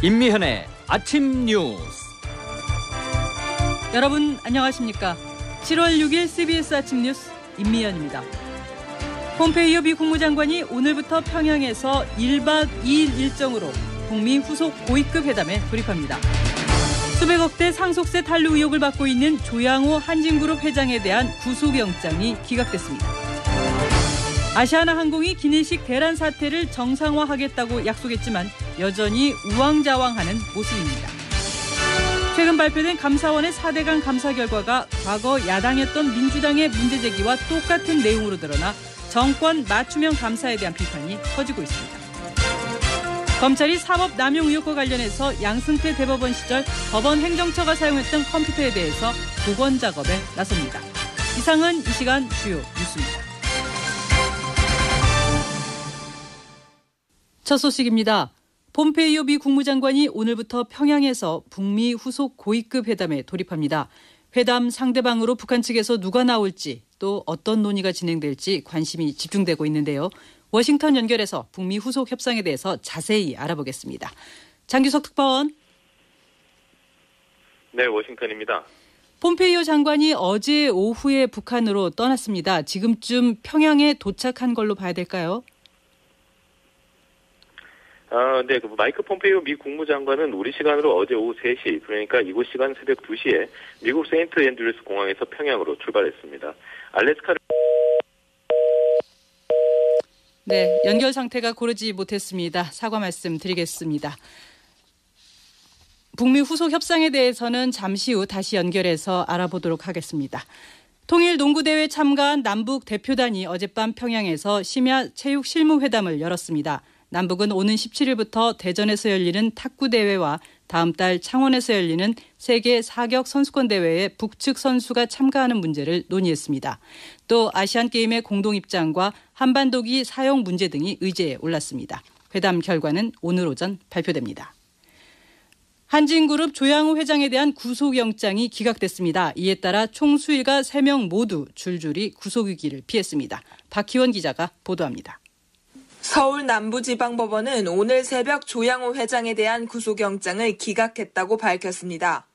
임미현의 아침 뉴스. 여러분 안녕하십니까? 7월 6일 CBS 아침 뉴스 임미현입니다. 폼페이오 미 국무장관이 오늘부터 평양에서 1박 2일 일정으로 북미 후속 고위급 회담에 돌입합니다. 수백억대 상속세 탈루 의혹을 받고 있는 조양호 한진그룹 회장에 대한 구속영장이 기각됐습니다. 아시아나항공이 기내식 대란 사태를 정상화하겠다고 약속했지만 여전히 우왕좌왕하는 모습입니다. 최근 발표된 감사원의 4대강 감사 결과가 과거 야당이었던 민주당의 문제 제기와 똑같은 내용으로 드러나 정권 맞춤형 감사에 대한 비판이 커지고 있습니다. 검찰이 사법 남용 의혹과 관련해서 양승태 대법원 시절 법원 행정처가 사용했던 컴퓨터에 대해서 복원 작업에 나섭니다. 이상은 이 시간 주요 뉴스입니다. 첫 소식입니다. 폼페이오 미 국무장관이 오늘부터 평양에서 북미 후속 고위급 회담에 돌입합니다. 회담 상대방으로 북한 측에서 누가 나올지 또 어떤 논의가 진행될지 관심이 집중되고 있는데요. 워싱턴 연결해서 북미 후속 협상에 대해서 자세히 알아보겠습니다. 장규석 특파원. 네, 워싱턴입니다. 폼페이오 장관이 어제 오후에 북한으로 떠났습니다. 지금쯤 평양에 도착한 걸로 봐야 될까요? 네, 마이크 폼페이오 미 국무장관은 우리 시간으로 어제 오후 3시, 그러니까 이곳 시간 새벽 2시에 미국 세인트 앤드루스 공항에서 평양으로 출발했습니다. 알래스카를 네, 연결 상태가 고르지 못했습니다. 사과 말씀 드리겠습니다. 북미 후속 협상에 대해서는 잠시 후 다시 연결해서 알아보도록 하겠습니다. 통일 농구대회에 참가한 남북 대표단이 어젯밤 평양에서 심야 체육 실무회담을 열었습니다. 남북은 오는 17일부터 대전에서 열리는 탁구대회와 다음 달 창원에서 열리는 세계 사격 선수권 대회에 북측 선수가 참가하는 문제를 논의했습니다. 또 아시안게임의 공동 입장과 한반도기 사용 문제 등이 의제에 올랐습니다. 회담 결과는 오늘 오전 발표됩니다. 한진그룹 조양호 회장에 대한 구속영장이 기각됐습니다. 이에 따라 총수일가 3명 모두 줄줄이 구속위기를 피했습니다. 박희원 기자가 보도합니다. 서울 남부지방법원은 오늘 새벽 조양호 회장에 대한 구속영장을 기각했다고 밝혔습니다.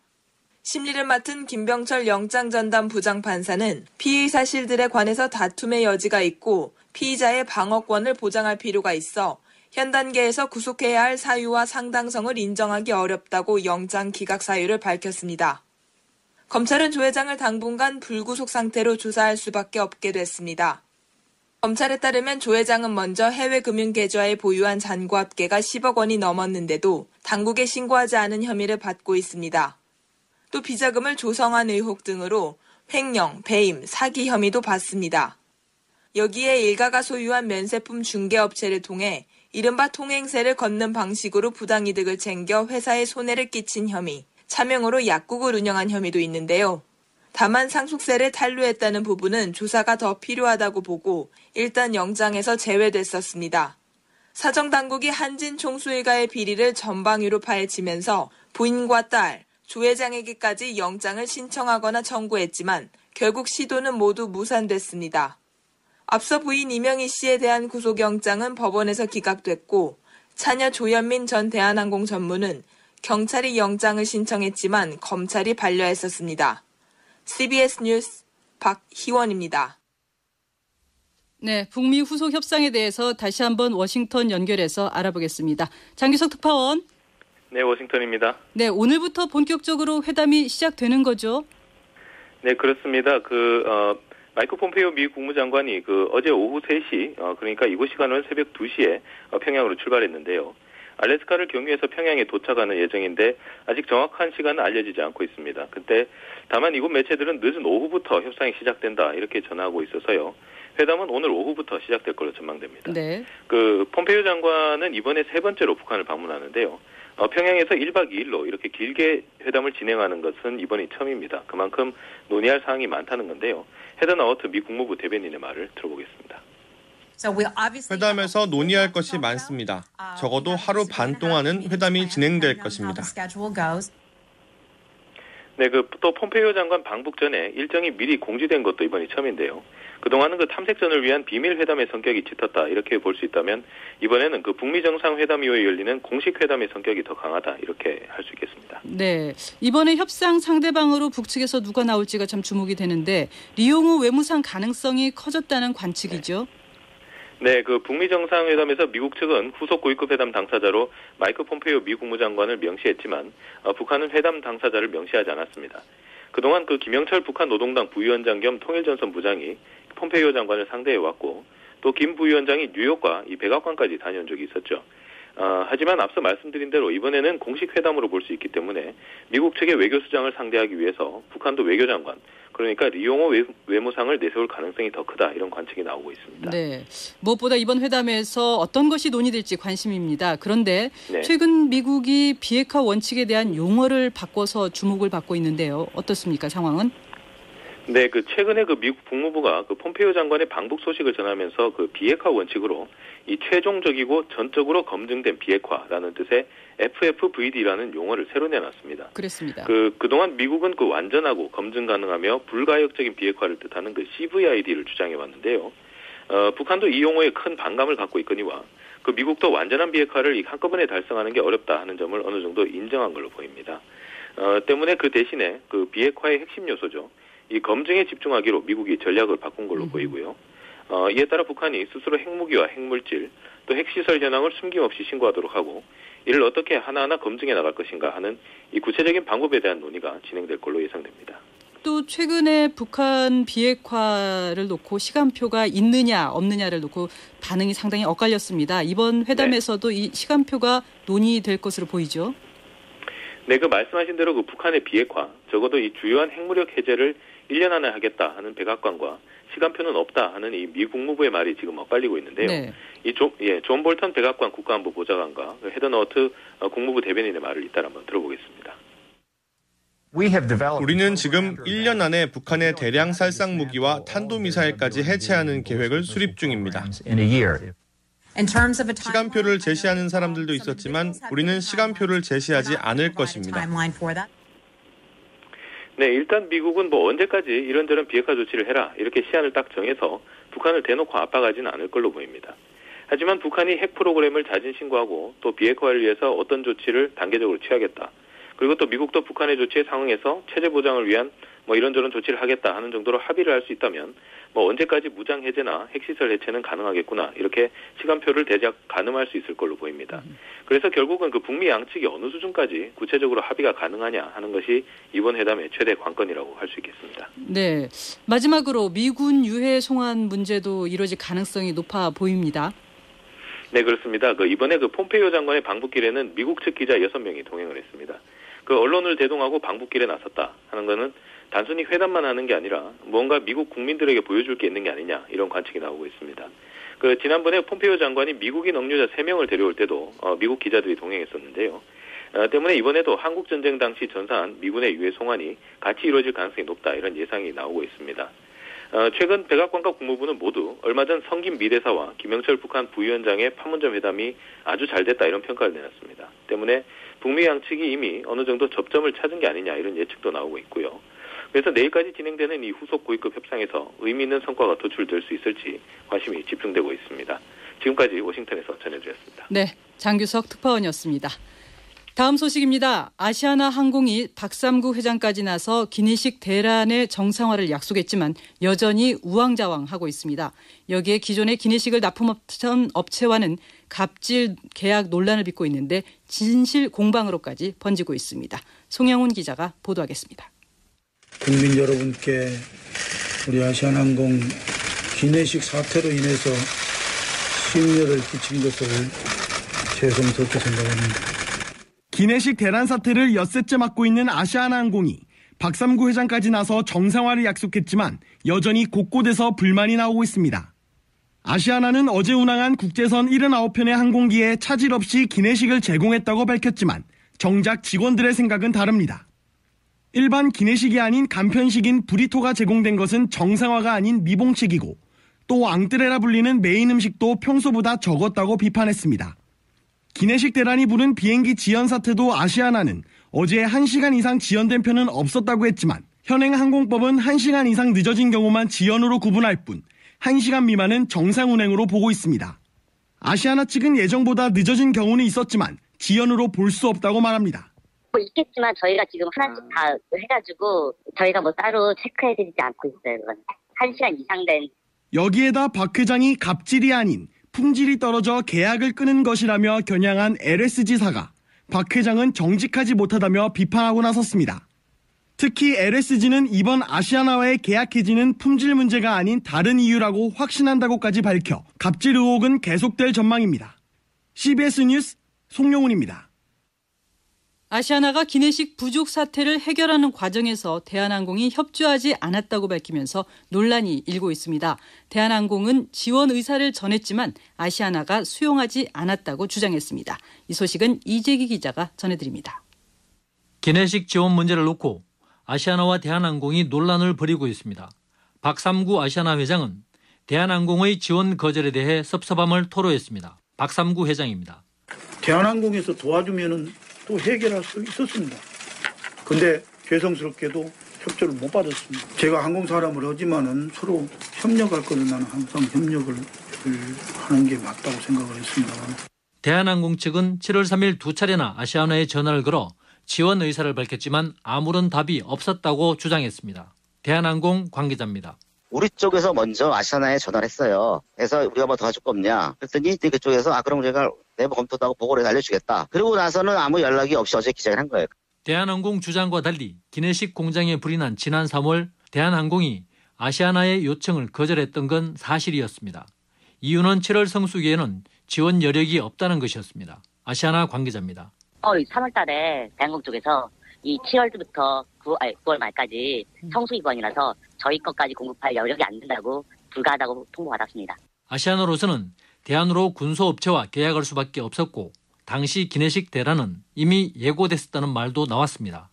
심리를 맡은 김병철 영장전담 부장판사는 피의 사실들에 관해서 다툼의 여지가 있고 피의자의 방어권을 보장할 필요가 있어 현 단계에서 구속해야 할 사유와 상당성을 인정하기 어렵다고 영장 기각 사유를 밝혔습니다. 검찰은 조 회장을 당분간 불구속 상태로 조사할 수밖에 없게 됐습니다. 검찰에 따르면 조 회장은 먼저 해외 금융계좌에 보유한 잔고 합계가 10억 원이 넘었는데도 당국에 신고하지 않은 혐의를 받고 있습니다. 또 비자금을 조성한 의혹 등으로 횡령, 배임, 사기 혐의도 받습니다. 여기에 일가가 소유한 면세품 중개업체를 통해 이른바 통행세를 걷는 방식으로 부당이득을 챙겨 회사에 손해를 끼친 혐의, 차명으로 약국을 운영한 혐의도 있는데요. 다만 상속세를 탈루했다는 부분은 조사가 더 필요하다고 보고 일단 영장에서 제외됐었습니다. 사정당국이 한진 총수 일가의 비리를 전방위로 파헤치면서 부인과 딸, 조 회장에게까지 영장을 신청하거나 청구했지만 결국 시도는 모두 무산됐습니다. 앞서 부인 이명희 씨에 대한 구속영장은 법원에서 기각됐고 차녀 조현민 전 대한항공 전무는 경찰이 영장을 신청했지만 검찰이 반려했었습니다. CBS 뉴스 박희원입니다. 네, 북미 후속 협상에 대해서 다시 한번 워싱턴 연결해서 알아보겠습니다. 장규석 특파원. 네, 워싱턴입니다. 네, 오늘부터 본격적으로 회담이 시작되는 거죠? 네, 그렇습니다. 마이크 폼페이오 미 국무장관이 어제 오후 3시, 그러니까 이곳 시간은 새벽 2시에 평양으로 출발했는데요. 알래스카를 경유해서 평양에 도착하는 예정인데 아직 정확한 시간은 알려지지 않고 있습니다. 근데 다만 이곳 매체들은 늦은 오후부터 협상이 시작된다 이렇게 전하고 있어서요. 회담은 오늘 오후부터 시작될 걸로 전망됩니다. 네. 폼페이오 장관은 이번에 3번째로 북한을 방문하는데요. 평양에서 1박 2일로 이렇게 길게 회담을 진행하는 것은 이번이 처음입니다. 그만큼 논의할 사항이 많다는 건데요. 헤더 나우트 미 국무부 대변인의 말을 들어보겠습니다. 회담에서 논의할 것이 많습니다. 적어도 하루 반 동안은 회담이 진행될 것입니다. 네, 또 폼페이오 장관 방북 전에 일정이 미리 공지된 것도 이번이 처음인데요. 그동안은 탐색전을 위한 비밀 회담의 성격이 짙었다 이렇게 볼 수 있다면 이번에는 북미 정상회담 이후에 열리는 공식 회담의 성격이 더 강하다 이렇게 할 수 있겠습니다. 네, 이번에 협상 상대방으로 북측에서 누가 나올지가 참 주목이 되는데 리용호 외무상 가능성이 커졌다는 관측이죠. 네, 북미 정상회담에서 미국 측은 후속 고위급 회담 당사자로 마이크 폼페이오 미 국무장관을 명시했지만 북한은 회담 당사자를 명시하지 않았습니다. 그동안 김영철 북한 노동당 부위원장 겸 통일전선 부장이 폼페이오 장관을 상대해왔고 또 김 부위원장이 뉴욕과 이 백악관까지 다녀온 적이 있었죠. 하지만 앞서 말씀드린 대로 이번에는 공식 회담으로 볼 수 있기 때문에 미국 측의 외교수장을 상대하기 위해서 북한도 외교장관, 그러니까 리용호 외무상을 내세울 가능성이 더 크다 이런 관측이 나오고 있습니다. 네, 무엇보다 이번 회담에서 어떤 것이 논의될지 관심입니다. 그런데 네. 최근 미국이 비핵화 원칙에 대한 용어를 바꿔서 주목을 받고 있는데요. 어떻습니까, 상황은? 네, 최근에 미국 국무부가 폼페이오 장관의 방북 소식을 전하면서 비핵화 원칙으로 이 최종적이고 전적으로 검증된 비핵화라는 뜻의 FFVD라는 용어를 새로 내놨습니다. 그렇습니다. 그동안 미국은 완전하고 검증 가능하며 불가역적인 비핵화를 뜻하는 CVID를 주장해 왔는데요. 북한도 이 용어에 큰 반감을 갖고 있거니와 미국도 완전한 비핵화를 한꺼번에 달성하는 게 어렵다 하는 점을 어느 정도 인정한 걸로 보입니다. 때문에 대신에 비핵화의 핵심 요소죠. 이 검증에 집중하기로 미국이 전략을 바꾼 걸로 보이고요. 이에 따라 북한이 스스로 핵무기와 핵물질, 또 핵시설 현황을 숨김없이 신고하도록 하고 이를 어떻게 하나하나 검증해 나갈 것인가 하는 이 구체적인 방법에 대한 논의가 진행될 걸로 예상됩니다. 또 최근에 북한 비핵화를 놓고 시간표가 있느냐 없느냐를 놓고 반응이 상당히 엇갈렸습니다. 이번 회담에서도 이 시간표가 논의될 것으로 보이죠. 네, 말씀하신 대로 북한의 비핵화, 적어도 이 주요한 핵무력 해제를 1년 안에 하겠다 하는 백악관과 시간표는 없다 하는 이 미 국무부의 말이 지금 엇갈리고 있는데요. 네. 존 볼턴 백악관 국가안보 보좌관과 헤더 너트 국무부 대변인의 말을 이따라 한번 들어보겠습니다. 우리는 지금 1년 안에 북한의 대량 살상 무기와 탄도미사일까지 해체하는 계획을 수립 중입니다. 시간표를 제시하는 사람들도 있었지만 우리는 시간표를 제시하지 않을 것입니다. 네, 일단 미국은 언제까지 이런저런 비핵화 조치를 해라 이렇게 시한을 딱 정해서 북한을 대놓고 압박하지는 않을 걸로 보입니다. 하지만 북한이 핵 프로그램을 자진 신고하고 또 비핵화를 위해서 어떤 조치를 단계적으로 취하겠다. 그리고 또 미국도 북한의 조치에 상응해서 체제 보장을 위한 이런저런 조치를 하겠다 하는 정도로 합의를 할 수 있다면 언제까지 무장 해제나 핵시설 해체는 가능하겠구나 이렇게 시간표를 대략 가늠할 수 있을 걸로 보입니다. 그래서 결국은 북미 양측이 어느 수준까지 구체적으로 합의가 가능하냐 하는 것이 이번 회담의 최대 관건이라고 할 수 있겠습니다. 네, 마지막으로 미군 유해 송환 문제도 이루어질 가능성이 높아 보입니다. 네, 그렇습니다. 이번에 폼페이오 장관의 방북길에는 미국 측 기자 6명이 동행을 했습니다. 언론을 대동하고 방북길에 나섰다 하는 것은 단순히 회담만 하는 게 아니라 뭔가 미국 국민들에게 보여줄 게 있는 게 아니냐 이런 관측이 나오고 있습니다. 지난번에 폼페이오 장관이 미국인 억류자 3명을 데려올 때도 미국 기자들이 동행했었는데요. 때문에 이번에도 한국전쟁 당시 전사한 미군의 유해 송환이 같이 이루어질 가능성이 높다 이런 예상이 나오고 있습니다. 최근 백악관과 국무부는 모두 얼마 전 성김 미 대사와 김영철 북한 부위원장의 판문점 회담이 아주 잘 됐다 이런 평가를 내놨습니다. 때문에 북미 양측이 이미 어느 정도 접점을 찾은 게 아니냐 이런 예측도 나오고 있고요. 그래서 내일까지 진행되는 이 후속 고위급 협상에서 의미 있는 성과가 도출될 수 있을지 관심이 집중되고 있습니다. 지금까지 워싱턴에서 전해드렸습니다. 네, 장규석 특파원이었습니다. 다음 소식입니다. 아시아나 항공이 박삼구 회장까지 나서 기내식 대란의 정상화를 약속했지만 여전히 우왕좌왕하고 있습니다. 여기에 기존의 기내식을 납품했던 업체와는 갑질 계약 논란을 빚고 있는데 진실 공방으로까지 번지고 있습니다. 송영훈 기자가 보도하겠습니다. 국민 여러분께 우리 아시아나항공 기내식 사태로 인해서 심려를 끼친 것을 죄송스럽게 생각합니다. 기내식 대란 사태를 엿새째 맡고 있는 아시아나항공이 박삼구 회장까지 나서 정상화를 약속했지만 여전히 곳곳에서 불만이 나오고 있습니다. 아시아나는 어제 운항한 국제선 79편의 항공기에 차질 없이 기내식을 제공했다고 밝혔지만 정작 직원들의 생각은 다릅니다. 일반 기내식이 아닌 간편식인 브리토가 제공된 것은 정상화가 아닌 미봉책이고 또 앙뜨레라 불리는 메인 음식도 평소보다 적었다고 비판했습니다. 기내식 대란이 부른 비행기 지연 사태도 아시아나는 어제 1시간 이상 지연된 편은 없었다고 했지만 현행 항공법은 1시간 이상 늦어진 경우만 지연으로 구분할 뿐 1시간 미만은 정상 운행으로 보고 있습니다. 아시아나 측은 예정보다 늦어진 경우는 있었지만 지연으로 볼 수 없다고 말합니다. 있겠지만 저희가 지금 하나씩 다 해가지고 저희가 뭐 따로 체크해드리지 않고 있어요. 그건 1시간 이상 된. 여기에다 박 회장이 갑질이 아닌 품질이 떨어져 계약을 끊은 것이라며 겨냥한 LSG사가 박 회장은 정직하지 못하다며 비판하고 나섰습니다. 특히 LSG는 이번 아시아나와의 계약 해지는 품질 문제가 아닌 다른 이유라고 확신한다고까지 밝혀 갑질 의혹은 계속될 전망입니다. CBS 뉴스 송영훈입니다. 아시아나가 기내식 부족 사태를 해결하는 과정에서 대한항공이 협조하지 않았다고 밝히면서 논란이 일고 있습니다. 대한항공은 지원 의사를 전했지만 아시아나가 수용하지 않았다고 주장했습니다. 이 소식은 이재기 기자가 전해드립니다. 기내식 지원 문제를 놓고 아시아나와 대한항공이 논란을 벌이고 있습니다. 박삼구 아시아나 회장은 대한항공의 지원 거절에 대해 섭섭함을 토로했습니다. 박삼구 회장입니다. 대한항공에서 도와주면은 또 해결할 수 있었습니다. 근데 죄송스럽게도 협조를 못 받았습니다. 제가 항공 사람을 하지만은 서로 협력할 거는 나는 항상 협력을 하는 게 맞다고 생각을 했습니다. 대한항공 측은 7월 3일 2차례나 아시아나에 전화를 걸어 지원 의사를 밝혔지만 아무런 답이 없었다고 주장했습니다. 대한항공 관계자입니다. 우리 쪽에서 먼저 아시아나에 전화를 했어요. 그래서 우리가 뭐 도와줄 거 없냐. 그랬더니 그쪽에서 그럼 우리가 내부 검토도 하고 보고를 해서 알려주겠다. 그러고 나서는 아무 연락이 없이 어제 기자회견을 한 거예요. 대한항공 주장과 달리 기내식 공장에 불이 난 지난 3월 대한항공이 아시아나의 요청을 거절했던 건 사실이었습니다. 이유는 7월 성수기에는 지원 여력이 없다는 것이었습니다. 아시아나 관계자입니다. 3월 달에 대한항공 쪽에서 이 7월부터 9월 말까지 성수기권이라서 저희 것까지 공급할 여력이 안 된다고 불가하다고 통보받았습니다. 아시아나로서는 대한으로 군소업체와 계약할 수밖에 없었고 당시 기내식 대란은 이미 예고됐었다는 말도 나왔습니다.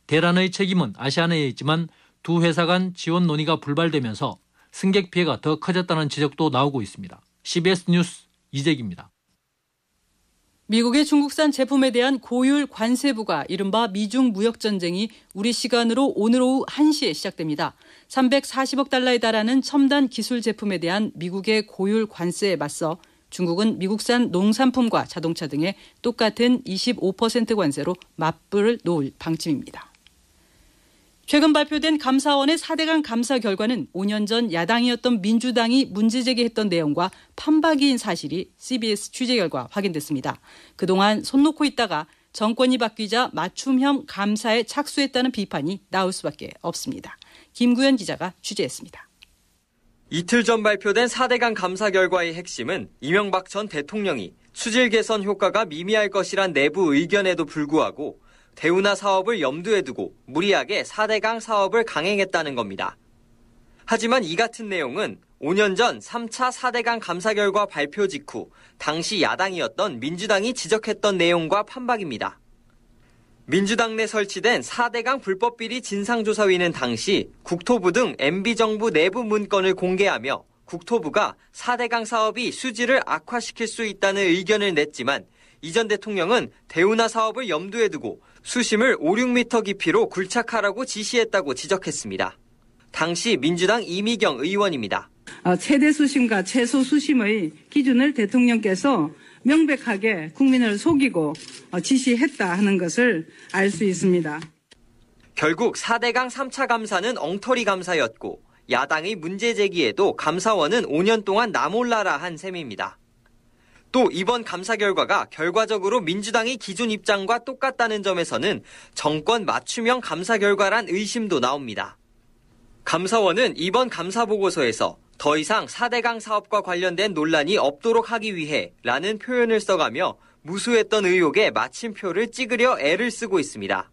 대란의 책임은 아시아나에 있지만 두 회사 간 지원 논의가 불발되면서 승객 피해가 더 커졌다는 지적도 나오고 있습니다. CBS 뉴스 이재기입니다. 미국의 중국산 제품에 대한 고율 관세부가 이른바 미중 무역전쟁이 우리 시간으로 오늘 오후 1시에 시작됩니다. 340억 달러에 달하는 첨단 기술 제품에 대한 미국의 고율 관세에 맞서 중국은 미국산 농산품과 자동차 등에 똑같은 25% 관세로 맞불을 놓을 방침입니다. 최근 발표된 감사원의 4대강 감사 결과는 5년 전 야당이었던 민주당이 문제 제기했던 내용과 판박이인 사실이 CBS 취재 결과 확인됐습니다. 그동안 손 놓고 있다가 정권이 바뀌자 맞춤형 감사에 착수했다는 비판이 나올 수밖에 없습니다. 김구현 기자가 취재했습니다. 이틀 전 발표된 4대강 감사 결과의 핵심은 이명박 전 대통령이 수질 개선 효과가 미미할 것이란 내부 의견에도 불구하고 대운하 사업을 염두에 두고 무리하게 4대강 사업을 강행했다는 겁니다. 하지만 이 같은 내용은 5년 전 3차 4대강 감사 결과 발표 직후 당시 야당이었던 민주당이 지적했던 내용과 판박입니다. 민주당 내 설치된 4대강 불법비리 진상조사위는 당시 국토부 등 MB정부 내부 문건을 공개하며 국토부가 4대강 사업이 수질을 악화시킬 수 있다는 의견을 냈지만 이 전 대통령은 대운하 사업을 염두에 두고 수심을 5, 6m 깊이로 굴착하라고 지시했다고 지적했습니다. 당시 민주당 이미경 의원입니다. 최대 수심과 최소 수심의 기준을 대통령께서 명백하게 국민을 속이고 지시했다 하는 것을 알 수 있습니다. 결국 4대강 3차 감사는 엉터리 감사였고 야당의 문제 제기에도 감사원은 5년 동안 나몰라라 한 셈입니다. 또 이번 감사 결과가 결과적으로 민주당의 기존 입장과 똑같다는 점에서는 정권 맞춤형 감사 결과란 의심도 나옵니다. 감사원은 이번 감사 보고서에서 더 이상 4대강 사업과 관련된 논란이 없도록 하기 위해 라는 표현을 써가며 무수했던 의혹에 마침표를 찍으려 애를 쓰고 있습니다.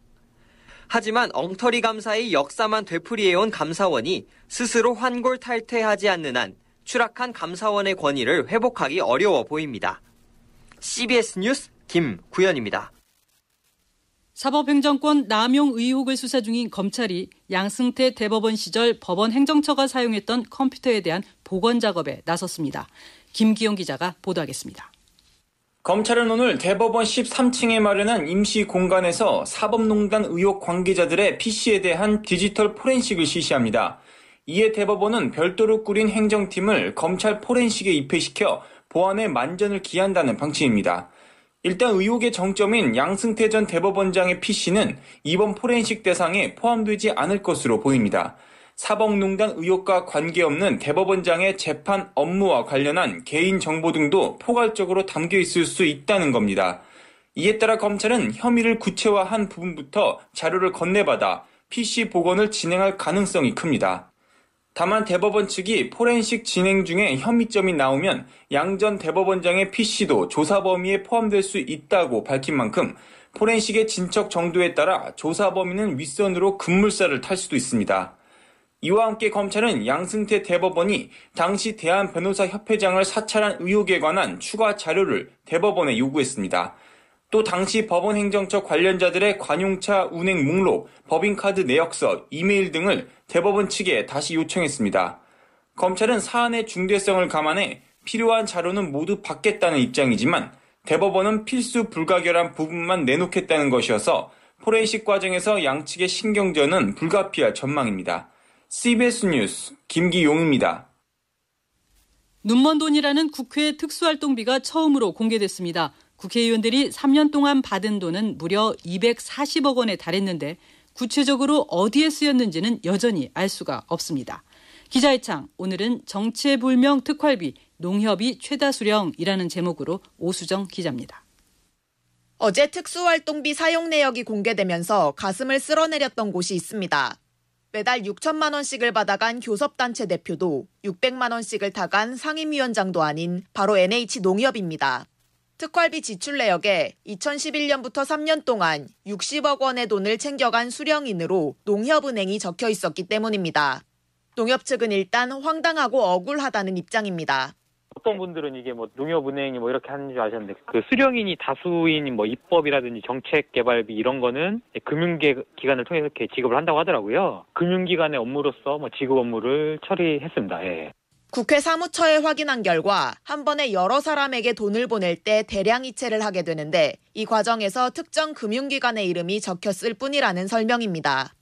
하지만 엉터리 감사의 역사만 되풀이해온 감사원이 스스로 환골탈퇴하지 않는 한 추락한 감사원의 권위를 회복하기 어려워 보입니다. CBS 뉴스 김구현입니다. 사법행정권 남용 의혹을 수사 중인 검찰이 양승태 대법원 시절 법원 행정처가 사용했던 컴퓨터에 대한 복원 작업에 나섰습니다. 김기용 기자가 보도하겠습니다. 검찰은 오늘 대법원 13층에 마련한 임시 공간에서 사법농단 의혹 관계자들의 PC에 대한 디지털 포렌식을 실시합니다. 이에 대법원은 별도로 꾸린 행정팀을 검찰 포렌식에 입회시켜 보안에 만전을 기한다는 방침입니다. 일단 의혹의 정점인 양승태 전 대법원장의 PC는 이번 포렌식 대상에 포함되지 않을 것으로 보입니다. 사법농단 의혹과 관계없는 대법원장의 재판 업무와 관련한 개인 정보 등도 포괄적으로 담겨 있을 수 있다는 겁니다. 이에 따라 검찰은 혐의를 구체화한 부분부터 자료를 건네받아 PC 복원을 진행할 가능성이 큽니다. 다만 대법원 측이 포렌식 진행 중에 혐의점이 나오면 양 전 대법원장의 PC도 조사 범위에 포함될 수 있다고 밝힌 만큼 포렌식의 진척 정도에 따라 조사 범위는 윗선으로 급물살을 탈 수도 있습니다. 이와 함께 검찰은 양승태 대법원이 당시 대한변호사협회장을 사찰한 의혹에 관한 추가 자료를 대법원에 요구했습니다. 또 당시 법원행정처 관련자들의 관용차 운행 목록, 법인카드 내역서, 이메일 등을 대법원 측에 다시 요청했습니다. 검찰은 사안의 중대성을 감안해 필요한 자료는 모두 받겠다는 입장이지만 대법원은 필수 불가결한 부분만 내놓겠다는 것이어서 포렌식 과정에서 양측의 신경전은 불가피할 전망입니다. CBS 뉴스 김기용입니다. 눈먼 돈이라는 국회 특수활동비가 처음으로 공개됐습니다. 국회의원들이 3년 동안 받은 돈은 무려 240억 원에 달했는데 구체적으로 어디에 쓰였는지는 여전히 알 수가 없습니다. 기자의 창, 오늘은 정체불명 특활비, 농협이 최다 수령이라는 제목으로 오수정 기자입니다. 어제 특수활동비 사용 내역이 공개되면서 가슴을 쓸어내렸던 곳이 있습니다. 매달 6천만 원씩을 받아간 교섭단체 대표도 600만 원씩을 타간 상임위원장도 아닌 바로 NH농협입니다. 특활비 지출 내역에 2011년부터 3년 동안 60억 원의 돈을 챙겨간 수령인으로 농협은행이 적혀 있었기 때문입니다. 농협 측은 일단 황당하고 억울하다는 입장입니다. 어떤 분들은 이게 농협은행이 이렇게 하는 줄 아셨는데 그 수령인이 다수인 입법이라든지 정책개발비 이런 거는 금융기관을 통해서 이렇게 지급을 한다고 하더라고요. 금융기관의 업무로서 지급 업무를 처리했습니다. 예. 국회 사무처에 확인한 결과 한 번에 여러 사람에게 돈을 보낼 때 대량 이체를 하게 되는데 이 과정에서 특정 금융기관의 이름이 적혔을 뿐이라는 설명입니다.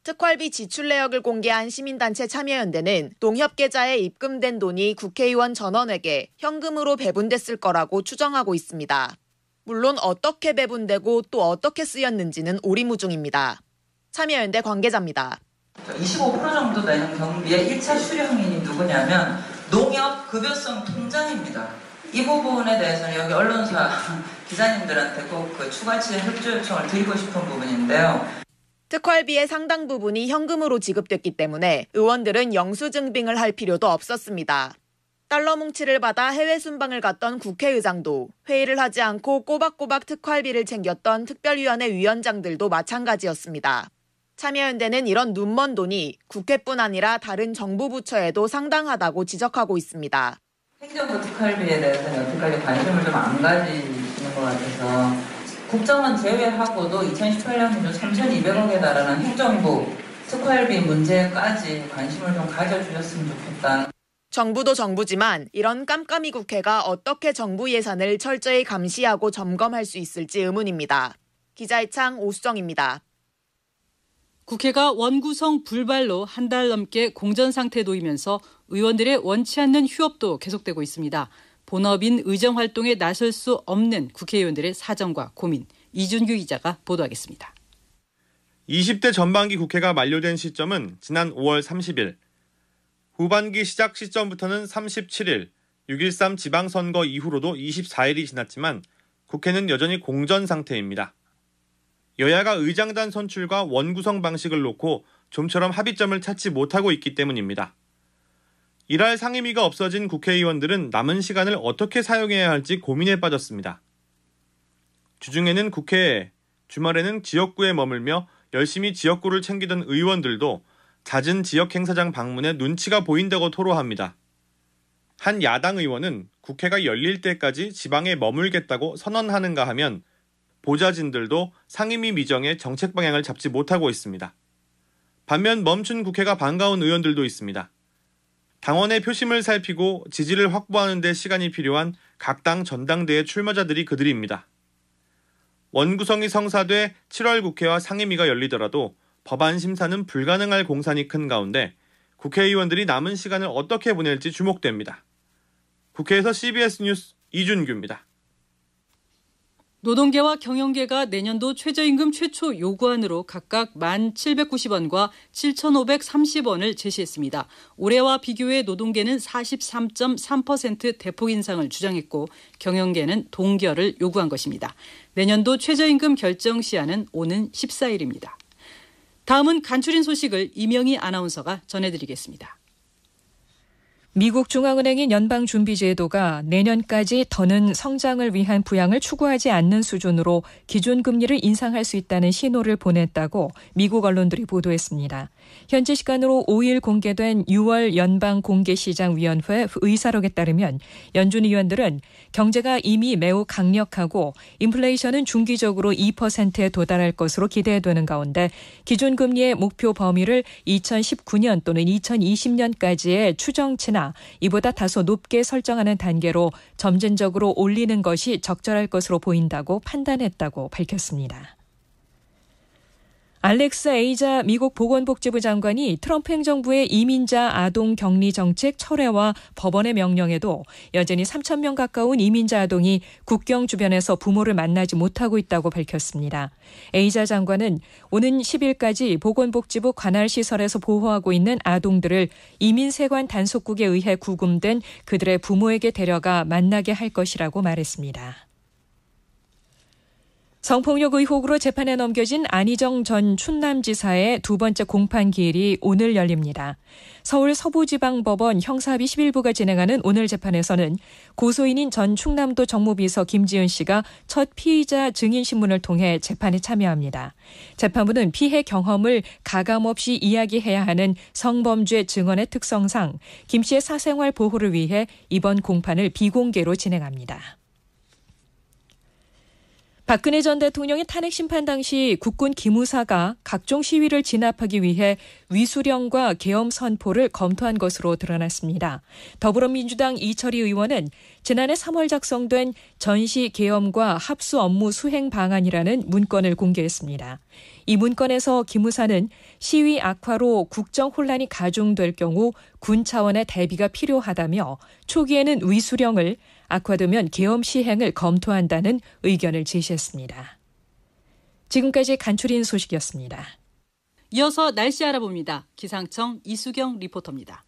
특활비 지출 내역을 공개한 시민단체 참여연대는 농협 계좌에 입금된 돈이 국회의원 전원에게 현금으로 배분됐을 거라고 추정하고 있습니다. 물론 어떻게 배분되고 또 어떻게 쓰였는지는 오리무중입니다. 참여연대 관계자입니다. 25% 정도 되는 경비의 1차 수령인이 누구냐면 농협 급여성 통장입니다. 이 부분에 대해서는 여기 언론사 기자님들한테 꼭 추가치 협조 요청을 드리고 싶은 부분인데요. 특활비의 상당 부분이 현금으로 지급됐기 때문에 의원들은 영수증빙을 할 필요도 없었습니다. 달러 뭉치를 받아 해외 순방을 갔던 국회의장도 회의를 하지 않고 꼬박꼬박 특활비를 챙겼던 특별위원회 위원장들도 마찬가지였습니다. 참여연대는 이런 눈먼 돈이 국회뿐 아니라 다른 정부 부처에도 상당하다고 지적하고 있습니다. 행정부 특활비에 대해서는 여태까지 관심을 좀 안 가지시는 것 같아서 국정원 제외하고도 2018년 기준 3,200억에 달하는 행정부 특활비 문제까지 관심을 좀 가져주셨으면 좋겠다. 정부도 정부지만 이런 깜깜이 국회가 어떻게 정부 예산을 철저히 감시하고 점검할 수 있을지 의문입니다. 기자의 창 오수정입니다. 국회가 원구성 불발로 한 달 넘게 공전 상태에 놓이면서 의원들의 원치 않는 휴업도 계속되고 있습니다. 본업인 의정활동에 나설 수 없는 국회의원들의 사정과 고민, 이준규 기자가 보도하겠습니다. 20대 전반기 국회가 만료된 시점은 지난 5월 30일, 후반기 시작 시점부터는 37일, 6.13 지방선거 이후로도 24일이 지났지만 국회는 여전히 공전 상태입니다. 여야가 의장단 선출과 원구성 방식을 놓고 좀처럼 합의점을 찾지 못하고 있기 때문입니다. 일할 상임위가 없어진 국회의원들은 남은 시간을 어떻게 사용해야 할지 고민에 빠졌습니다. 주중에는 국회에, 주말에는 지역구에 머물며 열심히 지역구를 챙기던 의원들도 잦은 지역 행사장 방문에 눈치가 보인다고 토로합니다. 한 야당 의원은 국회가 열릴 때까지 지방에 머물겠다고 선언하는가 하면 보좌진들도 상임위 미정의 정책 방향을 잡지 못하고 있습니다. 반면 멈춘 국회가 반가운 의원들도 있습니다. 당원의 표심을 살피고 지지를 확보하는 데 시간이 필요한 각 당 전당대회 출마자들이 그들입니다. 원구성이 성사돼 7월 국회와 상임위가 열리더라도 법안 심사는 불가능할 공산이 큰 가운데 국회의원들이 남은 시간을 어떻게 보낼지 주목됩니다. 국회에서 CBS 뉴스 이준규입니다. 노동계와 경영계가 내년도 최저임금 최초 요구안으로 각각 1,790원과 7,530원을 제시했습니다. 올해와 비교해 노동계는 43.3% 대폭 인상을 주장했고 경영계는 동결을 요구한 것입니다. 내년도 최저임금 결정 시한은 오는 14일입니다. 다음은 간추린 소식을 이명희 아나운서가 전해드리겠습니다. 미국 중앙은행인 연방준비제도가 내년까지 더는 성장을 위한 부양을 추구하지 않는 수준으로 기준금리를 인상할 수 있다는 신호를 보냈다고 미국 언론들이 보도했습니다. 현지 시간으로 5일 공개된 6월 연방공개시장위원회 의사록에 따르면 연준 의원들은 경제가 이미 매우 강력하고 인플레이션은 중기적으로 2%에 도달할 것으로 기대되는 가운데 기준금리의 목표 범위를 2019년 또는 2020년까지의 추정치나 이보다 다소 높게 설정하는 단계로 점진적으로 올리는 것이 적절할 것으로 보인다고 판단했다고 밝혔습니다. 알렉스 에이자 미국 보건복지부 장관이 트럼프 행정부의 이민자 아동 격리 정책 철회와 법원의 명령에도 여전히 3,000명 가까운 이민자 아동이 국경 주변에서 부모를 만나지 못하고 있다고 밝혔습니다. 에이자 장관은 오는 10일까지 보건복지부 관할 시설에서 보호하고 있는 아동들을 이민세관 단속국에 의해 구금된 그들의 부모에게 데려가 만나게 할 것이라고 말했습니다. 성폭력 의혹으로 재판에 넘겨진 안희정 전 충남지사의 두 번째 공판 기일이 오늘 열립니다. 서울 서부지방법원 형사합의 11부가 진행하는 오늘 재판에서는 고소인인 전 충남도 정무비서 김지은 씨가 첫 피의자 증인신문을 통해 재판에 참여합니다. 재판부는 피해 경험을 가감없이 이야기해야 하는 성범죄 증언의 특성상 김 씨의 사생활 보호를 위해 이번 공판을 비공개로 진행합니다. 박근혜 전 대통령의 탄핵 심판 당시 국군 기무사가 각종 시위를 진압하기 위해 위수령과 계엄 선포를 검토한 것으로 드러났습니다. 더불어민주당 이철희 의원은 지난해 3월 작성된 전시 계엄과 합수 업무 수행 방안이라는 문건을 공개했습니다. 이 문건에서 기무사는 시위 악화로 국정 혼란이 가중될 경우 군 차원의 대비가 필요하다며 초기에는 위수령을 악화되면 계엄 시행을 검토한다는 의견을 제시했습니다. 지금까지 간추린 소식이었습니다. 이어서 날씨 알아봅니다. 기상청 이수경 리포터입니다.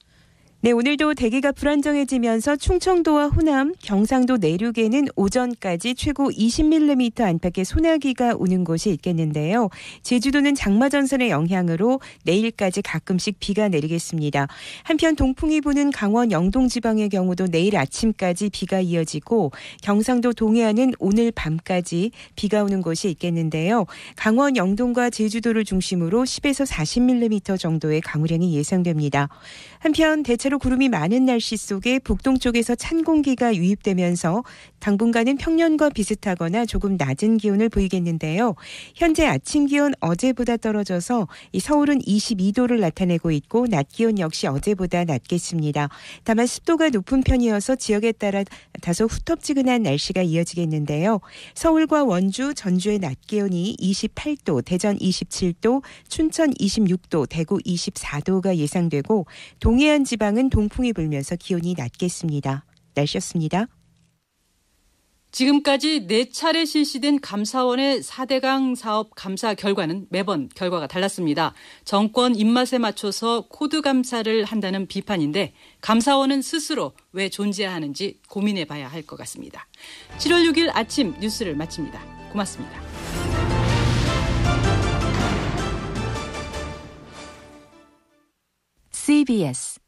네, 오늘도 대기가 불안정해지면서 충청도와 호남, 경상도 내륙에는 오전까지 최고 20mm 안팎의 소나기가 오는 곳이 있겠는데요. 제주도는 장마전선의 영향으로 내일까지 가끔씩 비가 내리겠습니다. 한편 동풍이 부는 강원 영동 지방의 경우도 내일 아침까지 비가 이어지고 경상도 동해안은 오늘 밤까지 비가 오는 곳이 있겠는데요. 강원 영동과 제주도를 중심으로 10에서 40mm 정도의 강우량이 예상됩니다. 한편 대체로 구름이 많은 날씨 속에 북동쪽에서 찬 공기가 유입되면서 당분간은 평년과 비슷하거나 조금 낮은 기온을 보이겠는데요. 현재 아침 기온 어제보다 떨어져서 서울은 22도를 나타내고 있고 낮 기온 역시 어제보다 낮겠습니다. 다만 습도가 높은 편이어서 지역에 따라 다소 후텁지근한 날씨가 이어지겠는데요. 서울과 원주, 전주의 낮 기온이 28도, 대전 27도, 춘천 26도, 대구 24도가 예상되고 동해안 지방은 동풍이 불면서 기온이 낮겠습니다. 날씨였습니다. 지금까지 4차례 실시된 감사원의 4대강 사업 감사 결과는 매번 결과가 달랐습니다. 정권 입맛에 맞춰서 코드 감사를 한다는 비판인데 감사원은 스스로 왜 존재해야 하는지 고민해 봐야 할 것 같습니다. 7월 6일 아침 뉴스를 마칩니다. 고맙습니다. CBS